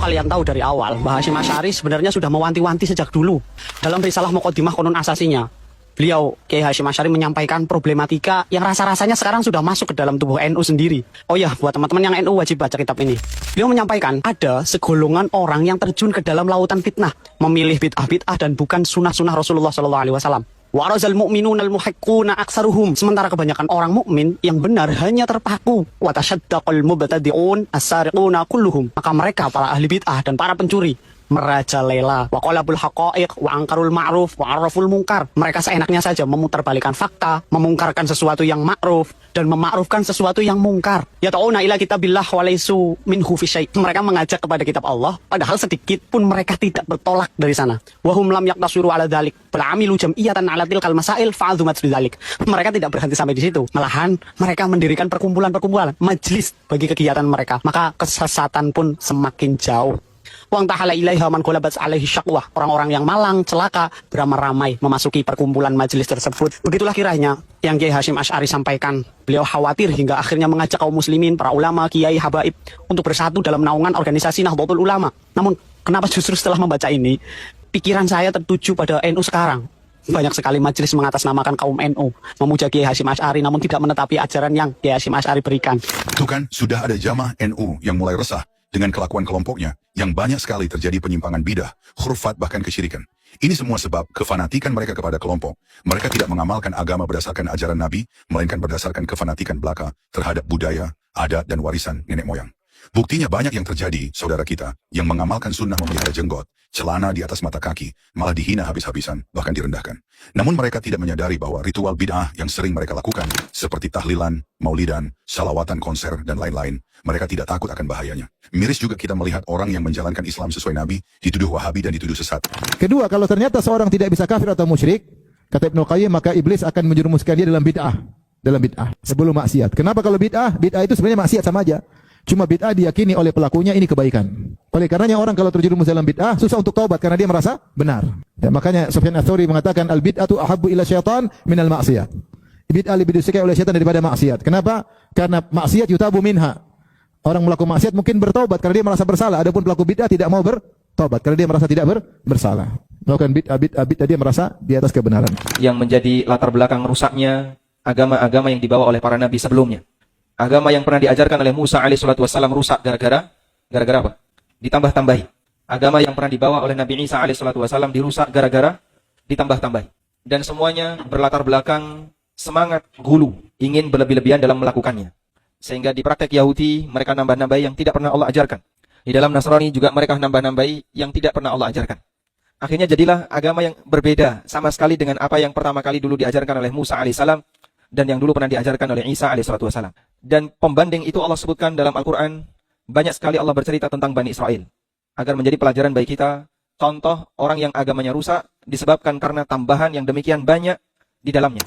kalian tahu dari awal, Mbah Hasyim Asy'ari sebenarnya sudah mewanti-wanti sejak dulu. Dalam risalah Muqaddimah Qonun Asasinya, beliau, Kiai Hasyim Asy'ari, menyampaikan problematika yang rasa-rasanya sekarang sudah masuk ke dalam tubuh NU sendiri. Oh ya, buat teman-teman yang NU wajib baca kitab ini. Beliau menyampaikan ada segolongan orang yang terjun ke dalam lautan fitnah, memilih bid'ah-bid'ah dan bukan sunnah-sunnah Rasulullah SAW. Warazal mu'minuna al-muhiqquna aksaruhum. Sementara kebanyakan orang mukmin yang benar hanya terpaku. Wa tashaddaqal mubtadi'un as-sariquna kulluhum. Maka mereka para ahli bid'ah dan para pencuri merajalela wa qalabul haqa'iq wa angkarul ma'ruf wa arraful munkar. Mereka seenaknya saja memutarbalikkan fakta, memungkarkan sesuatu yang ma'ruf dan memakrufkan sesuatu yang mungkar. Yata'una ila kitabillah wa laysu minhu fi syai'. Mereka mengajak kepada kitab Allah padahal sedikit pun mereka tidak bertolak dari sana. Wa hum lam yaqtasiru ala dzalik bal amilu jam'iyatan ala tilkal masail fa'adzumat bidzalik. Mereka tidak berhenti sampai di situ. Malahan mereka mendirikan perkumpulan-perkumpulan, majelis bagi kegiatan mereka. Maka kesesatan pun semakin jauh. Wang tahala ilaiha man qalabat alaihi syaqwah. Orang-orang yang malang, celaka, beramai-ramai memasuki perkumpulan majelis tersebut. Begitulah kiranya yang Kiai Hasyim Asy'ari sampaikan. Beliau khawatir hingga akhirnya mengajak kaum muslimin, para ulama, kiai, habaib untuk bersatu dalam naungan organisasi Nahdlatul Ulama. Namun, kenapa justru setelah membaca ini, pikiran saya tertuju pada NU sekarang. Banyak sekali majelis mengatasnamakan kaum NU, memuja Kiai Hasyim Asy'ari namun tidak menetapi ajaran yang Kiai Hasyim Asy'ari berikan. Itu kan sudah ada jamaah NU yang mulai resah dengan kelakuan kelompoknya yang banyak sekali terjadi penyimpangan bidah, khurafat bahkan kesyirikan. Ini semua sebab kefanatikan mereka kepada kelompok. Mereka tidak mengamalkan agama berdasarkan ajaran Nabi, melainkan berdasarkan kefanatikan belaka terhadap budaya, adat dan warisan nenek moyang. Buktinya banyak yang terjadi, saudara kita, yang mengamalkan sunnah memelihara jenggot, celana di atas mata kaki, malah dihina habis-habisan, bahkan direndahkan. Namun mereka tidak menyadari bahwa ritual bid'ah yang sering mereka lakukan, seperti tahlilan, maulidan, salawatan konser, dan lain-lain, mereka tidak takut akan bahayanya. Miris juga kita melihat orang yang menjalankan Islam sesuai Nabi, dituduh wahabi dan dituduh sesat. Kedua, kalau ternyata seorang tidak bisa kafir atau musyrik, kata Ibnu Qayyim, maka iblis akan menjerumuskan dia dalam bid'ah. Dalam bid'ah, sebelum maksiat. Kenapa kalau bid'ah? Bid'ah itu sebenarnya maksiat sama aja. Cuma bid'ah diyakini oleh pelakunya ini kebaikan. Oleh karenanya orang kalau terjerumus dalam bid'ah susah untuk taubat karena dia merasa benar. Ya, makanya Sufyan Ats-Tsauri mengatakan al-bid'atu ahabbu ila syaitan minal ma'siyah. Bid'ah lebih disukai oleh syaitan daripada maksiat. Kenapa? Karena maksiat yutabu minha. Orang melakukan maksiat mungkin bertaubat karena dia merasa bersalah. Adapun pelaku bid'ah tidak mau bertaubat karena dia merasa tidak bersalah. Melakukan bid'ah dia merasa di atas kebenaran. Yang menjadi latar belakang rusaknya agama-agama yang dibawa oleh para nabi sebelumnya. Agama yang pernah diajarkan oleh Musa alaihissalatu wassalam rusak gara-gara apa? Ditambah-tambahi. Agama yang pernah dibawa oleh Nabi Isa alaihissalatu wassalam dirusak gara-gara ditambah-tambahi. Dan semuanya berlatar belakang semangat gulu, ingin berlebih-lebihan dalam melakukannya. Sehingga di praktek Yahudi mereka nambah-nambahi yang tidak pernah Allah ajarkan. Di dalam Nasrani juga mereka nambah-nambahi yang tidak pernah Allah ajarkan. Akhirnya jadilah agama yang berbeda sama sekali dengan apa yang pertama kali dulu diajarkan oleh Musa alaihissalam dan yang dulu pernah diajarkan oleh Isa alaihissalatu wassalam. Dan pembanding itu Allah sebutkan dalam Al-Quran. Banyak sekali Allah bercerita tentang Bani Israel. Agar menjadi pelajaran bagi kita. Contoh orang yang agamanya rusak disebabkan karena tambahan yang demikian banyak di dalamnya.